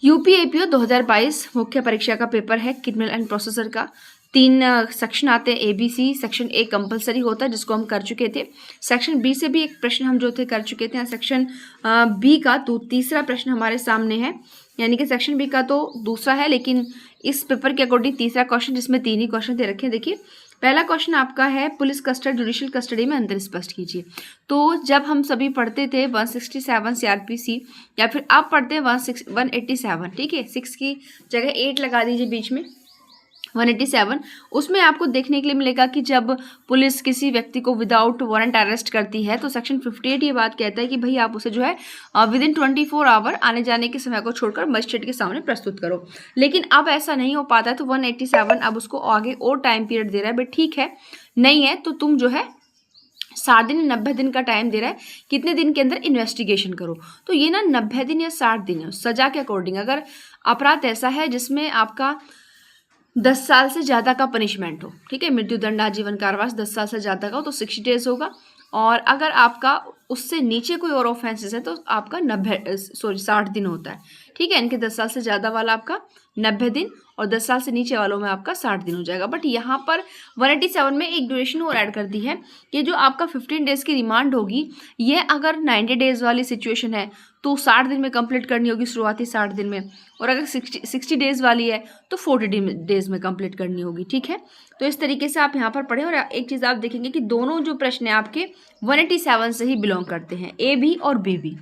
यूपीएपीओ 2022 मुख्य परीक्षा का पेपर है क्रिमिनल एंड प्रोसेसर का। 3 सेक्शन आते हैं ABC। सेक्शन A कंपलसरी होता है जिसको हम कर चुके थे। सेक्शन B से भी एक प्रश्न हम जो थे कर चुके थे। सेक्शन B का तो तीसरा प्रश्न हमारे सामने है, यानी कि सेक्शन B का तो दूसरा है, लेकिन इस पेपर के अकॉर्डिंग तीसरा क्वेश्चन, जिसमें 3 ही क्वेश्चन दे रखे हैं। देखिए पहला क्वेश्चन आपका है पुलिस कस्टडी जुडिशियल कस्टडी में अंतर स्पष्ट कीजिए। तो जब हम सभी पढ़ते थे 167 CRPC या फिर आप पढ़ते हैं 187, ठीक है, 6 की जगह 8 लगा दीजिए बीच में, 187। उसमें आपको देखने के लिए मिलेगा कि जब पुलिस किसी व्यक्ति को विदाउट वारंट अरेस्ट करती है तो सेक्शन 58 ये बात कहता है कि भाई आप उसे जो है विद इन 24 आवर आने जाने के समय को छोड़कर मजिस्ट्रेट के सामने प्रस्तुत करो। लेकिन अब ऐसा नहीं हो पाता है तो 187 अब उसको आगे और टाइम पीरियड दे रहा है। भाई ठीक है, नहीं है तो तुम जो है 60 दिन 90 दिन का टाइम दे रहा है, कितने दिन के अंदर इन्वेस्टिगेशन करो। तो ये ना 90 दिन या 60 दिन है सजा के अकॉर्डिंग। अगर अपराध ऐसा है जिसमें आपका 10 साल से ज़्यादा का पनिशमेंट हो, ठीक है, मृत्युदंड आजीवन कारावास 10 साल से ज़्यादा का हो तो 60 डेज होगा। और अगर आपका उससे नीचे कोई और ऑफेंसेस है तो आपका 60 दिन होता है, ठीक है। इनके 10 साल से ज़्यादा वाला आपका 90 दिन और 10 साल से नीचे वालों में आपका 60 दिन हो जाएगा। बट यहाँ पर 187 में एक ड्यूरेशन और ऐड कर दी है कि जो आपका 15 डेज़ की रिमांड होगी, ये अगर 90 डेज़ वाली सिचुएशन है तो 60 दिन में कंप्लीट करनी होगी, शुरुआती 60 दिन में, और अगर 60 डेज़ वाली है तो 40 डेज़ में कंप्लीट करनी होगी, ठीक है। तो इस तरीके से आप यहाँ पर पढ़ें। और एक चीज़ आप देखेंगे कि दोनों जो प्रश्न है आपके 187 से ही बिलोंग करते हैं, A भी और B भी।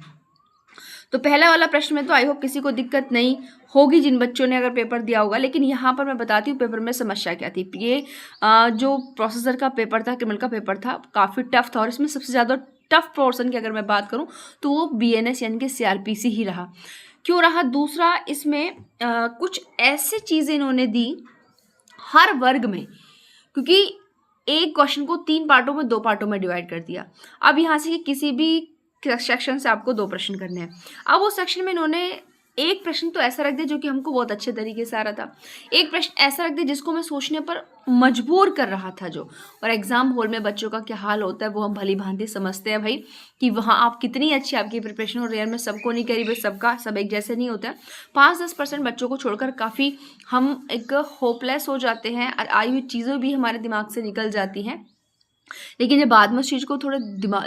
तो पहला वाला प्रश्न में तो आई होप किसी को दिक्कत नहीं होगी जिन बच्चों ने अगर पेपर दिया होगा। लेकिन यहाँ पर मैं बताती हूँ पेपर में समस्या क्या थी। ये जो प्रोसेसर का पेपर था, क्रिमिनल का पेपर था, काफ़ी टफ था। और इसमें सबसे ज़्यादा टफ पोर्सन की अगर मैं बात करूँ तो वो BNS यानी कि CRPC ही रहा। क्यों रहा? दूसरा, इसमें कुछ ऐसी चीज़ें इन्होंने दी हर वर्ग में, क्योंकि एक क्वेश्चन को 3 पार्टों में 2 पार्टों में डिवाइड कर दिया। अब यहाँ से किसी भी सेक्शन से आपको 2 प्रश्न करने हैं। अब उस सेक्शन में इन्होंने एक प्रश्न तो ऐसा रख दिया जो कि हमको बहुत अच्छे तरीके से आ रहा था, एक प्रश्न ऐसा रख दिया जिसको मैं सोचने पर मजबूर कर रहा था जो। और एग्जाम हॉल में बच्चों का क्या हाल होता है वो हम भली भांति समझते हैं भाई, कि वहाँ आप कितनी अच्छी आपकी प्रिपरेशन हो। रियल में सबको नहीं करी, भाई सबका सब एक जैसे नहीं होता है। 5-10% बच्चों को छोड़कर काफ़ी हम एक होपलेस हो जाते हैं और आई हुई चीज़ें भी हमारे दिमाग से निकल जाती हैं। लेकिन जब बाद में उस चीज़ को थोड़े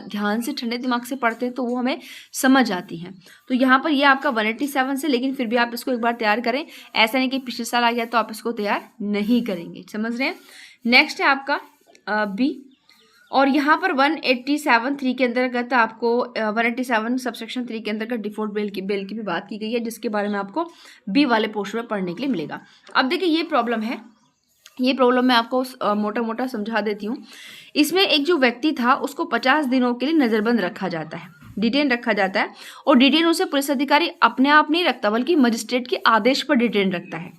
ध्यान से ठंडे दिमाग से पढ़ते हैं तो वो हमें समझ आती हैं। तो यहाँ पर ये आपका 187 से, लेकिन फिर भी आप इसको एक बार तैयार करें। ऐसा नहीं कि पिछले साल आ गया तो आप इसको तैयार नहीं करेंगे, समझ रहे हैं। नेक्स्ट है आपका B, और यहाँ पर 187(3) के अंतर्गत आपको 187 सबसेक्शन 3 के अंतर्गत डिफॉल्ट बेल की भी बात की गई है, जिसके बारे में आपको B वाले पोर्शन में पढ़ने के लिए मिलेगा। अब देखिए ये प्रॉब्लम है, ये प्रॉब्लम मैं आपको मोटा मोटा समझा देती हूँ। इसमें एक जो व्यक्ति था उसको 50 दिनों के लिए नज़रबंद रखा जाता है, डिटेन रखा जाता है। और डिटेन उसे पुलिस अधिकारी अपने आप नहीं रखता बल्कि मजिस्ट्रेट के आदेश पर डिटेन रखता है।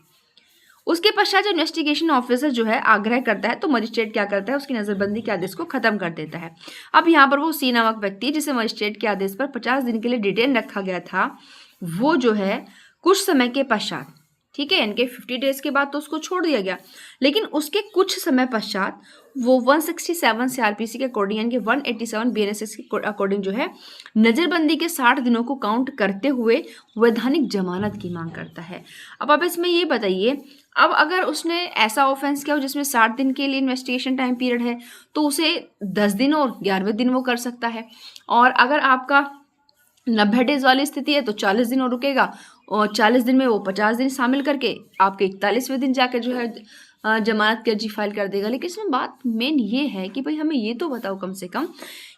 उसके पश्चात जो इन्वेस्टिगेशन ऑफिसर जो है आग्रह करता है तो मजिस्ट्रेट क्या करता है, उसकी नज़रबंदी के आदेश को खत्म कर देता है। अब यहाँ पर वो C नामक व्यक्ति जिसे मजिस्ट्रेट के आदेश पर 50 दिन के लिए डिटेन रखा गया था, वो जो है कुछ समय के पश्चात, ठीक है, इनके 50 डेज के बाद तो उसको छोड़ दिया गया, लेकिन उसके कुछ समय पश्चात वो 167 CRPC के अकॉर्डिंग यानी कि 187 BNS के अकॉर्डिंग जो है नज़रबंदी के 60 दिनों को काउंट करते हुए वैधानिक जमानत की मांग करता है। अब आप इसमें ये बताइए, अब अगर उसने ऐसा ऑफेंस किया हो जिसमें 60 दिन के लिए इन्वेस्टिगेशन टाइम पीरियड है तो उसे 10 दिन और 11वें दिन वो कर सकता है। और अगर आपका 90 डेज वाली स्थिति है तो 40 दिन और रुकेगा, और 40 दिन में वो 50 दिन शामिल करके आपके 41वें दिन जाकर जो है जमानत की अर्जी फाइल कर देगा। लेकिन इसमें बात मेन ये है कि भाई हमें ये तो बताओ कम से कम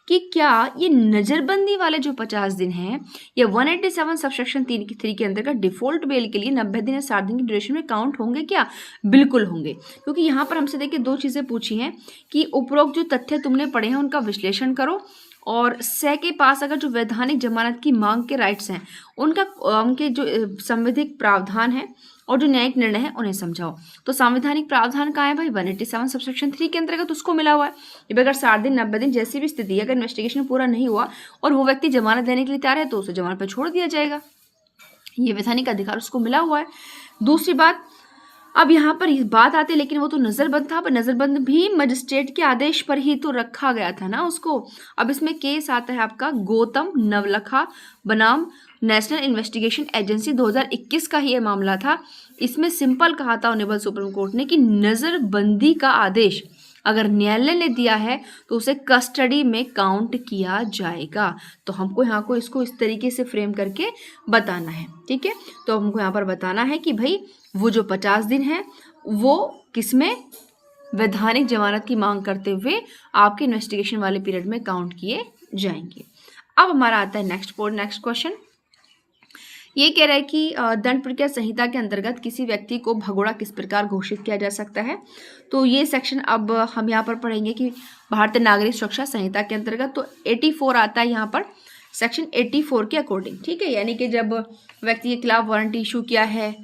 कि क्या ये नज़रबंदी वाले जो 50 दिन हैं ये 187 सबसेक्शन 3 के अंतर्गत डिफॉल्ट बेल के लिए 90 दिन या 60 दिन की ड्यूरेशन में काउंट होंगे क्या? बिल्कुल होंगे, क्योंकि यहाँ पर हमसे देखिए 2 चीज़ें पूछी हैं कि उपरोक्त जो तथ्य तुमने पढ़े हैं उनका विश्लेषण करो, और से के पास अगर जो वैधानिक जमानत की मांग के राइट्स हैं उनके जो संवैधानिक प्रावधान है और जो न्यायिक निर्णय है उन्हें समझाओ। तो संवैधानिक प्रावधान कहाँ है भाई? 187 सबसेक्शन 3 के अंतर्गत उसको मिला हुआ है। जब अगर 60 दिन 90 दिन जैसी भी स्थिति है, अगर इन्वेस्टिगेशन पूरा नहीं हुआ और वो व्यक्ति जमानत देने के लिए तैयार है तो उसे जमानत पर छोड़ दिया जाएगा, ये वैधानिक अधिकार उसको मिला हुआ है। दूसरी बात, अब यहाँ पर इस बात आती है, लेकिन वो तो नज़रबंद था, पर नज़रबंद भी मजिस्ट्रेट के आदेश पर ही तो रखा गया था ना उसको। अब इसमें केस आता है आपका गौतम नवलखा बनाम नेशनल इन्वेस्टिगेशन एजेंसी, 2021 का ही ये मामला था। इसमें सिंपल कहा था ऑनरेबल सुप्रीम कोर्ट ने कि नज़रबंदी का आदेश अगर न्यायालय ने दिया है तो उसे कस्टडी में काउंट किया जाएगा। तो हमको यहाँ को इसको इस तरीके से फ्रेम करके बताना है, ठीक है। तो हमको यहाँ पर बताना है कि भाई वो जो 50 दिन है वो किसमें वैधानिक जमानत की मांग करते हुए आपके इन्वेस्टिगेशन वाले पीरियड में काउंट किए जाएंगे। अब हमारा आता है नेक्स्ट क्वेश्चन। ये कह रहा है कि दंड प्रक्रिया संहिता के अंतर्गत किसी व्यक्ति को भगोड़ा किस प्रकार घोषित किया जा सकता है। तो ये सेक्शन अब हम यहाँ पर पढ़ेंगे कि भारतीय नागरिक सुरक्षा संहिता के अंतर्गत तो 84 आता है यहाँ पर, सेक्शन 84 के अकॉर्डिंग, ठीक है। यानी कि जब व्यक्ति के खिलाफ वारंट इशू किया है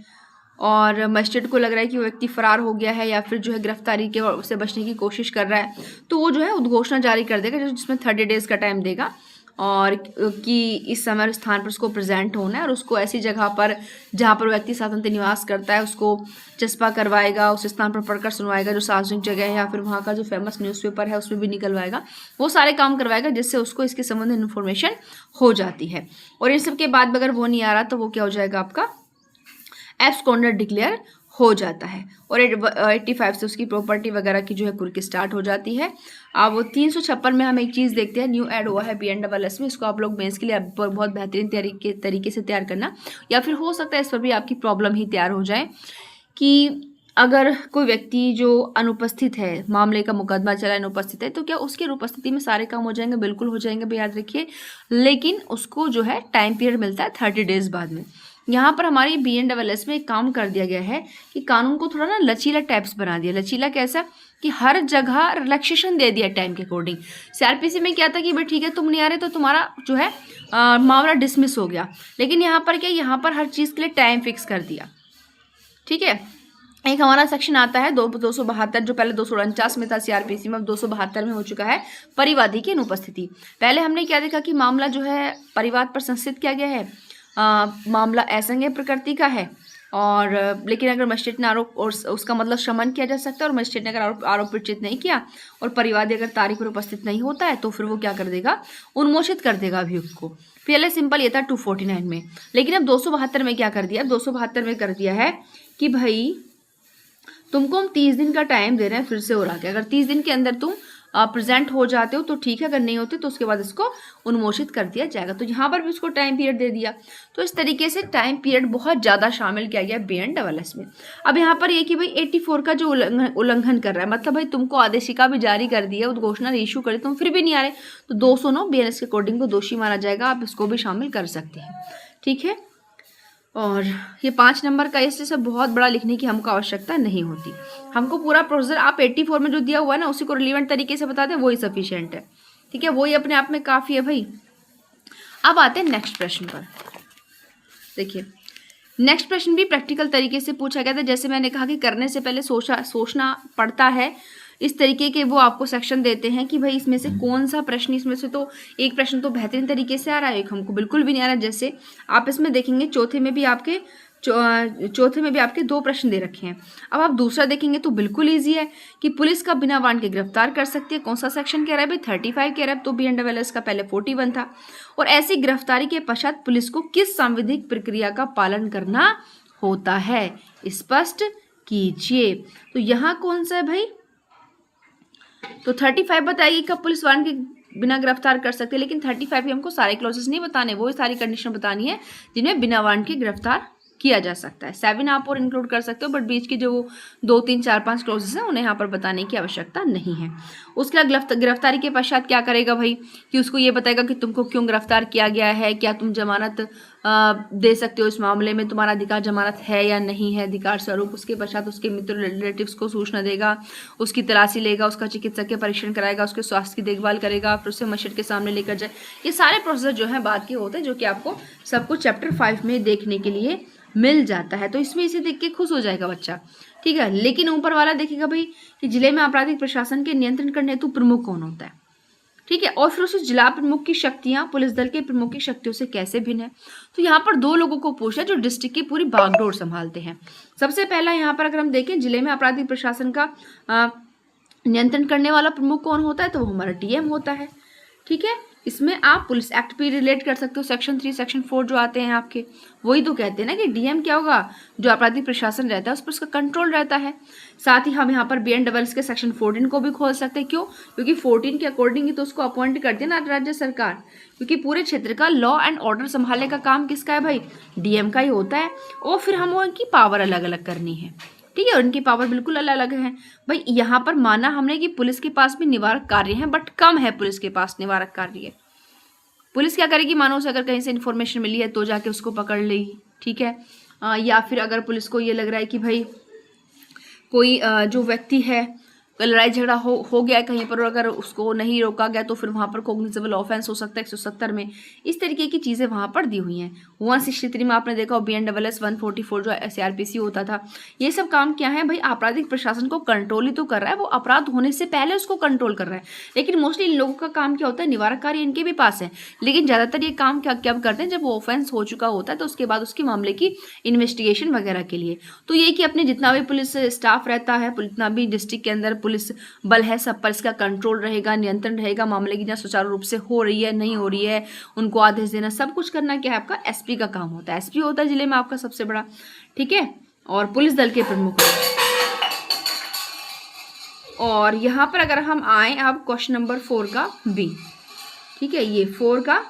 और मजिस्ट्रेट को लग रहा है कि वो व्यक्ति फरार हो गया है या फिर जो है गिरफ्तारी के से बचने की कोशिश कर रहा है, तो वो जो है उद्घोषणा जारी कर देगा जिसमें 30 डेज का टाइम देगा और कि इस समय और स्थान पर उसको प्रेजेंट होना है और उसको ऐसी जगह पर जहाँ पर व्यक्ति स्वतंत्र निवास करता है उसको चस्पा करवाएगा, उस स्थान पर पढ़कर सुनवाएगा जो सार्वजनिक जगह है, या फिर वहाँ का जो फेमस न्यूज़पेपर है उसमें भी निकलवाएगा, वो सारे काम करवाएगा जिससे उसको इसके संबंध में इन्फॉर्मेशन हो जाती है। और इन सब के बाद अगर वो नहीं आ रहा तो वो क्या हो जाएगा, आपका एब्सकॉन्डेड डिक्लेयर हो जाता है और 85 से उसकी प्रॉपर्टी वगैरह की जो है कुर्की स्टार्ट हो जाती है। अब 356 में हम एक चीज़ देखते हैं, न्यू ऐड हुआ है BNSS में, इसको आप लोग मेंस के लिए बहुत बेहतरीन तरीके से तैयार करना, या फिर हो सकता है इस पर भी आपकी प्रॉब्लम ही तैयार हो जाए कि अगर कोई व्यक्ति जो अनुपस्थित है, मामले का मुकदमा चला अनुपस्थित है, तो क्या उसकी अनुपस्थिति में सारे काम हो जाएंगे? बिल्कुल हो जाएंगे भाई, याद रखिए। लेकिन उसको जो है टाइम पीरियड मिलता है 30 डेज बाद में। यहाँ पर हमारी BNSS में एक काम कर दिया गया है कि कानून को थोड़ा ना लचीला टाइप्स बना दिया। लचीला कैसा कि हर जगह रिलैक्सेशन दे दिया टाइम के अकॉर्डिंग। CRPC में क्या था कि भाई ठीक है तुम नहीं आ रहे तो तुम्हारा जो है मामला डिसमिस हो गया, लेकिन यहाँ पर क्या, यहाँ पर हर चीज़ के लिए टाइम फिक्स कर दिया, ठीक है। एक हमारा सेक्शन आता है 272, जो पहले 249 में था CRPC में, अब 272 में हो चुका है, परिवादी की अनुपस्थिति। पहले हमने क्या देखा कि मामला जो है परिवाद पर संस्थित किया गया है, मामला असंज्ञेय प्रकृति का है, और लेकिन अगर मजिस्ट्रेट ने आरोप और उसका मतलब शमन किया जा सकता है, और मजिस्ट्रेट ने अगर आरोपित नहीं किया और परिवादी अगर तारीख पर उपस्थित नहीं होता है तो फिर वो क्या कर देगा, उन्मोचित कर देगा अभियुक्त को। पहले सिंपल ये था 249 में, लेकिन अब 272 में क्या कर दिया, अब 272 में कर दिया है कि भाई तुमको हम 30 दिन का टाइम दे रहे हैं फिर से और आगे, अगर 30 दिन के अंदर तुम प्रेजेंट हो जाते हो तो ठीक है, अगर नहीं होते तो उसके बाद इसको उन्मोचित कर दिया जाएगा। तो यहाँ पर भी उसको टाइम पीरियड दे दिया। तो इस तरीके से टाइम पीरियड बहुत ज़्यादा शामिल किया गया BNSS में। अब यहाँ पर ये कि भाई 84 का जो उल्लंघन कर रहा है, मतलब भाई तुमको आदेशिका भी जारी कर दी है, उद्घोषणा इशू कर दी, तुम फिर भी नहीं आ रहे, तो 209 BNS के अकॉर्डिंग को दोषी माना जाएगा। आप इसको भी शामिल कर सकते हैं, ठीक है। और ये 5 नंबर का इससे सब बहुत बड़ा लिखने की हमको आवश्यकता नहीं होती। हमको पूरा प्रोसीजर आप 84 में जो दिया हुआ है ना उसी को रिलीवेंट तरीके से बता दें, वही सफिशिएंट है, ठीक है, वही अपने आप में काफ़ी है भाई। अब आते हैं नेक्स्ट प्रश्न पर। देखिए नेक्स्ट प्रश्न भी प्रैक्टिकल तरीके से पूछा गया था। जैसे मैंने कहा कि करने से पहले सोचना पड़ता है, इस तरीके के वो आपको सेक्शन देते हैं कि भाई इसमें से कौन सा प्रश्न, इसमें से तो एक प्रश्न तो बेहतरीन तरीके से आ रहा है, एक हमको बिल्कुल भी नहीं आ रहा। जैसे आप इसमें देखेंगे चौथे में भी आपके 2 प्रश्न दे रखे हैं। अब आप दूसरा देखेंगे तो बिल्कुल ईजी है कि पुलिस का बिना वारंट के गिरफ्तार कर सकती है। कौन सा सेक्शन कह रहा है भाई, 35 कह रहा है, तो BNSS का पहले 41 था। और ऐसी गिरफ्तारी के पश्चात पुलिस को किस सांविधिक प्रक्रिया का पालन करना होता है, स्पष्ट कीजिए। तो यहाँ कौन सा है भाई, तो 35 बताइए कब पुलिस वारंट के बिना गिरफ्तार कर सकते हैं, लेकिन 35 हमको सारे क्लॉजेस नहीं बताने, वो सारी कंडीशन बतानी है जिनमें बिना वारंट के गिरफ्तार किया जा सकता है। 7 आप और इंक्लूड कर सकते हो, बट बीच की जो 2, 3, 4, 5 क्लॉजेस हैं उन्हें यहाँ पर बताने की आवश्यकता नहीं है। उसके बाद गिरफ्तारी के पश्चात क्या करेगा भाई, कि उसको ये बताएगा कि तुमको क्यों गिरफ्तार किया गया है, क्या तुम जमानत दे सकते हो इस मामले में, तुम्हारा अधिकार जमानत है या नहीं है, अधिकार स्वरूप। उसके पश्चात उसके मित्र रिलेटिव्स को सूचना देगा, उसकी तलाशी लेगा, उसका चिकित्सक के परीक्षण कराएगा, उसके स्वास्थ्य की देखभाल करेगा, फिर उसे मजिस्ट्रेट के सामने लेकर जाए। ये सारे प्रोसेस जो है बात के होते हैं, जो कि आपको सबको चैप्टर 5 में देखने के लिए मिल जाता है। तो इसमें इसे देख के खुश हो जाएगा बच्चा, ठीक है। लेकिन ऊपर वाला देखेगा भाई कि जिले में आपराधिक प्रशासन के नियंत्रण करने हेतु प्रमुख कौन होता है, ठीक है। और फिर उस जिला प्रमुख की शक्तियां पुलिस दल के प्रमुख की शक्तियों से कैसे भिन्न है। तो यहाँ पर दो लोगों को पूछा जो डिस्ट्रिक्ट की पूरी बागडोर संभालते हैं। सबसे पहला यहाँ पर अगर हम देखें जिले में आपराधिक प्रशासन का नियंत्रण करने वाला प्रमुख कौन होता है, तो वो हमारा डीएम होता है। ठीक है, इसमें आप पुलिस एक्ट भी रिलेट कर सकते हो, सेक्शन 3 सेक्शन 4 जो आते हैं आपके, वही तो कहते हैं ना कि डीएम क्या होगा, जो आपराधिक प्रशासन रहता है उस पर उसका कंट्रोल रहता है। साथ ही हम यहाँ पर BNSS के सेक्शन 14 को भी खोल सकते हैं। क्यों? क्योंकि 14 के अकॉर्डिंग ही तो उसको अपॉइंट करती है ना राज्य सरकार, क्योंकि पूरे क्षेत्र का लॉ एंड ऑर्डर संभालने का काम किसका है भाई, डीएम का ही होता है। और फिर हम उनकी पावर अलग अलग करनी है। ठीक है, उनकी पावर बिल्कुल अलग अलग है भाई। यहाँ पर माना हमने कि पुलिस के पास भी निवारक कार्य है, बट कम है पुलिस के पास निवारक कार्य। पुलिस क्या करेगी, मानो उसे अगर कहीं से इन्फॉर्मेशन मिली है तो जाके उसको पकड़ लेगी। ठीक है, या फिर अगर पुलिस को ये लग रहा है कि भाई कोई जो व्यक्ति है लड़ाई झगड़ा हो गया है कहीं पर, और अगर उसको नहीं रोका गया तो फिर वहाँ पर कॉग्निजेबल ऑफेंस हो सकता है 170 में। इस तरीके की चीज़ें वहाँ पर दी हुई हैं। 163 में आपने देखा, BNSS 144 जो CRPC होता था, ये सब काम क्या है भाई, आपराधिक प्रशासन को कंट्रोल ही तो कर रहा है, वो अपराध होने से पहले उसको कंट्रोल कर रहा है। लेकिन मोस्टली इन लोगों का काम क्या होता है, निवारक कार्य इनके भी पास है, लेकिन ज़्यादातर ये काम क्या करते हैं, जब वो ऑफेंस हो चुका होता है तो उसके बाद उसके मामले की इन्वेस्टिगेशन वगैरह के लिए। तो ये कि अपने जितना भी पुलिस स्टाफ रहता है, जितना भी डिस्ट्रिक्ट के अंदर पुलिस बल है, सब पर इसका कंट्रोल रहेगा, नियंत्रण रहेगा, मामले की जांच सुचारू रूप से हो रही है नहीं हो रही है, उनको आदेश देना, सब कुछ करना क्या है आपका एसपी का काम होता है। एसपी होता है जिले में आपका सबसे बड़ा। ठीक है, और पुलिस दल के प्रमुख। और यहाँ पर अगर हम आए अब क्वेश्चन नंबर 4 का बी, ठीक है, ये 4 का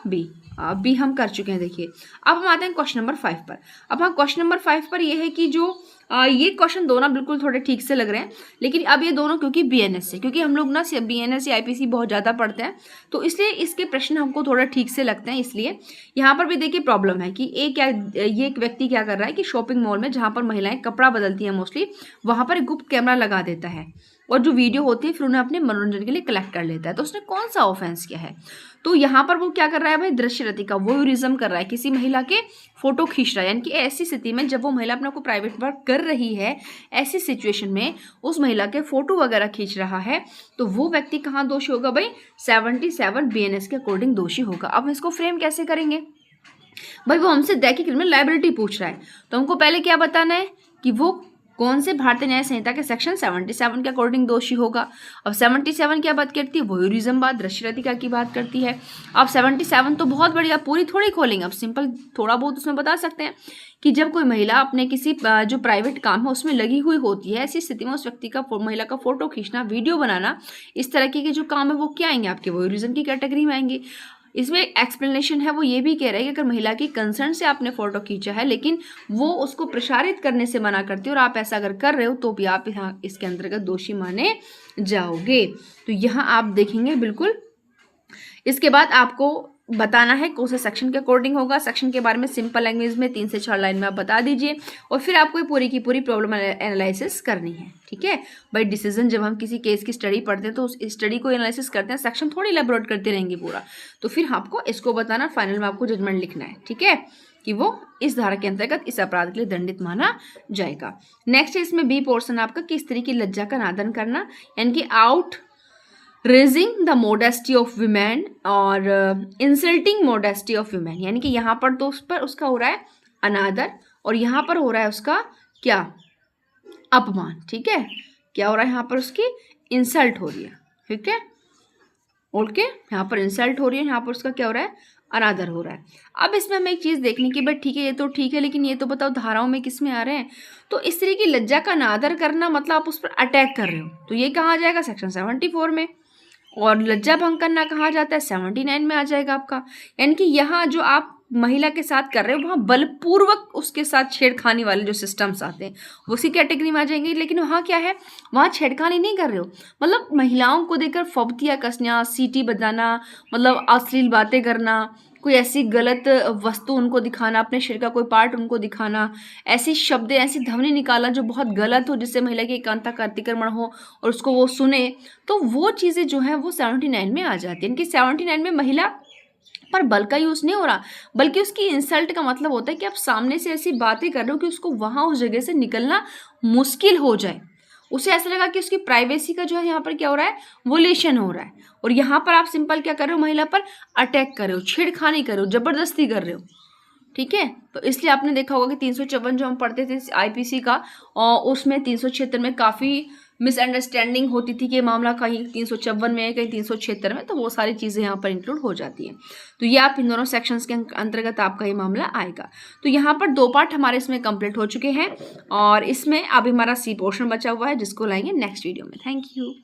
बी हम कर चुके हैं। देखिए अब हम आते हैं क्वेश्चन नंबर 5 पर। अब हाँ, क्वेश्चन नंबर 5 पर ये है कि जो ये क्वेश्चन दोनों बिल्कुल थोड़े ठीक से लग रहे हैं, लेकिन अब ये दोनों क्योंकि BNS से, क्योंकि हम लोग ना BNS या IPC बहुत ज़्यादा पढ़ते हैं, तो इसलिए इसके प्रश्न हमको थोड़ा ठीक से लगते हैं। इसलिए यहाँ पर भी देखिए प्रॉब्लम है कि ये एक व्यक्ति क्या कर रहा है कि शॉपिंग मॉल में जहाँ पर महिलाएं कपड़ा बदलती हैं मोस्टली, वहाँ पर एक गुप्त कैमरा लगा देता है और जो वीडियो होती है फिर उन्हें अपने मनोरंजन के लिए कलेक्ट कर लेता है। तो उसने कौन सा ऑफेंस किया है, तो यहाँ पर वो क्या कर रहा है भाई, दृश्यरति का वोयूरिज्म कर रहा है, किसी महिला के फोटो खींच रहा है। यानी कि ऐसी स्थिति में जब वो महिला अपने को प्राइवेट वर्क कर रही है, ऐसी सिचुएशन में उस महिला के फोटो वगैरह खींच रहा है, तो वो व्यक्ति कहाँ दोषी होगा भाई, 77 BNS के अकॉर्डिंग दोषी होगा। अब इसको फ्रेम कैसे करेंगे भाई, वो हमसे दैखिक क्रिमिनल लायबिलिटी पूछ रहा है, तो हमको पहले क्या बताना है कि वो कौन से भारतीय न्याय संहिता के सेक्शन 77 के अकॉर्डिंग दोषी होगा। अब 77 क्या बात करती है, वोयूरिज्म बात, दृश्यरतिका की बात करती है। अब 77 तो बहुत बढ़िया, पूरी थोड़ी खोलेंगे, अब सिंपल थोड़ा बहुत उसमें बता सकते हैं कि जब कोई महिला अपने किसी जो प्राइवेट काम है उसमें लगी हुई होती है, ऐसी स्थिति में उस व्यक्ति का महिला का फोटो खींचना, वीडियो बनाना, इस तरह के जो काम है वो क्या आएंगे, आपके वोयूरिज्म की कैटेगरी में आएंगे। इसमें एक्सप्लेनेशन है, वो ये भी कह रहा है कि अगर महिला की कंसर्न से आपने फोटो खींचा है लेकिन वो उसको प्रसारित करने से मना करती है और आप ऐसा अगर कर रहे हो तो भी आप यहाँ इसके अंतर्गत दोषी माने जाओगे। तो यहाँ आप देखेंगे बिल्कुल। इसके बाद आपको बताना है कौन से सेक्शन के अकॉर्डिंग होगा। सेक्शन के बारे में सिंपल लैंग्वेज में 3 से 4 लाइन में आप बता दीजिए और फिर आपको पूरी की पूरी प्रॉब्लम एनालिसिस करनी है। ठीक है भाई, डिसीजन जब हम किसी केस की स्टडी पढ़ते हैं तो उस स्टडी को एनालिसिस करते हैं, सेक्शन थोड़ी इलेबोरेट करते रहेंगे पूरा, तो फिर आपको इसको बताना, फाइनल में आपको जजमेंट लिखना है। ठीक है, कि वो इस धारा के अंतर्गत इस अपराध के लिए दंडित माना जाएगा। नेक्स्ट है इसमें बी पोर्शन आपका कि स्त्री की लज्जा का अनादर करना, यानी कि out raising the modesty of women और इंसल्टिंग मोडेस्टी ऑफ वीमेन, यानी कि यहाँ पर तो उस पर उसका हो रहा है अनादर और यहाँ पर हो रहा है उसका क्या, अपमान। ठीक है, क्या हो रहा है यहाँ पर उसकी इंसल्ट हो रही है। ठीक है, ओके, यहाँ पर इंसल्ट हो रही है, यहाँ पर उसका क्या हो रहा है, अनादर हो रहा है। अब इसमें हमें एक चीज़ देखनी कि भाई ठीक है ये तो ठीक है, लेकिन ये तो बताओ धाराओं में किस में आ रहे हैं। तो इस तरह की लज्जा का अनादर करना मतलब आप उस पर अटैक कर रहे हो, तो ये कहाँ आ जाएगा, सेक्शन 74 में। और लज्जा भंग करना कहाँ जाता है, 79 में आ जाएगा आपका। यानी कि यहाँ जो आप महिला के साथ कर रहे हो वहाँ बलपूर्वक उसके साथ छेड़खानी वाले जो सिस्टम्स आते हैं वो उसी कैटेगरी में आ जाएंगे। लेकिन वहाँ क्या है, वहाँ छेड़खानी नहीं कर रहे हो, मतलब महिलाओं को देखकर फब्तियाँ कसना, सीटी बजाना, मतलब अश्लील बातें करना, कोई ऐसी गलत वस्तु उनको दिखाना, अपने शरीर का कोई पार्ट उनको दिखाना, ऐसी शब्द ऐसी ध्वनि निकालना जो बहुत गलत हो, जिससे महिला की एकांता का अतिक्रमण हो और उसको वो सुने, तो वो चीज़ें जो हैं वो 79 में आ जाती हैं। इनकी 79 में महिला पर बल का यूज़ नहीं हो रहा, बल्कि उसकी इंसल्ट का मतलब होता है कि आप सामने से ऐसी बातें कर रहे हो कि उसको वहाँ उस जगह से निकलना मुश्किल हो जाए, उसे ऐसा लगा कि उसकी प्राइवेसी का जो है यहाँ पर क्या हो रहा है, वोलेशन हो रहा है, और यहाँ पर आप सिंपल क्या कर रहे हो, महिला पर अटैक कर रहे हो, छेड़खानी कर रहे हो, जबरदस्ती कर रहे हो। ठीक है, तो इसलिए आपने देखा होगा कि 354 जो हम पढ़ते थे आईपीसी का, और उसमें 376 में काफ़ी मिसअंडरस्टैंडिंग होती थी कि मामला कहीं 354 में है, कहीं 376 में, तो वो सारी चीज़ें यहाँ पर इंक्लूड हो जाती हैं। तो ये आप इन दोनों सेक्शंस के अंतर्गत आपका ये मामला आएगा। तो यहाँ पर 2 पार्ट हमारे इसमें कंप्लीट हो चुके हैं, और इसमें अभी हमारा सी पोर्शन बचा हुआ है, जिसको लाएंगे नेक्स्ट वीडियो में। Thank you.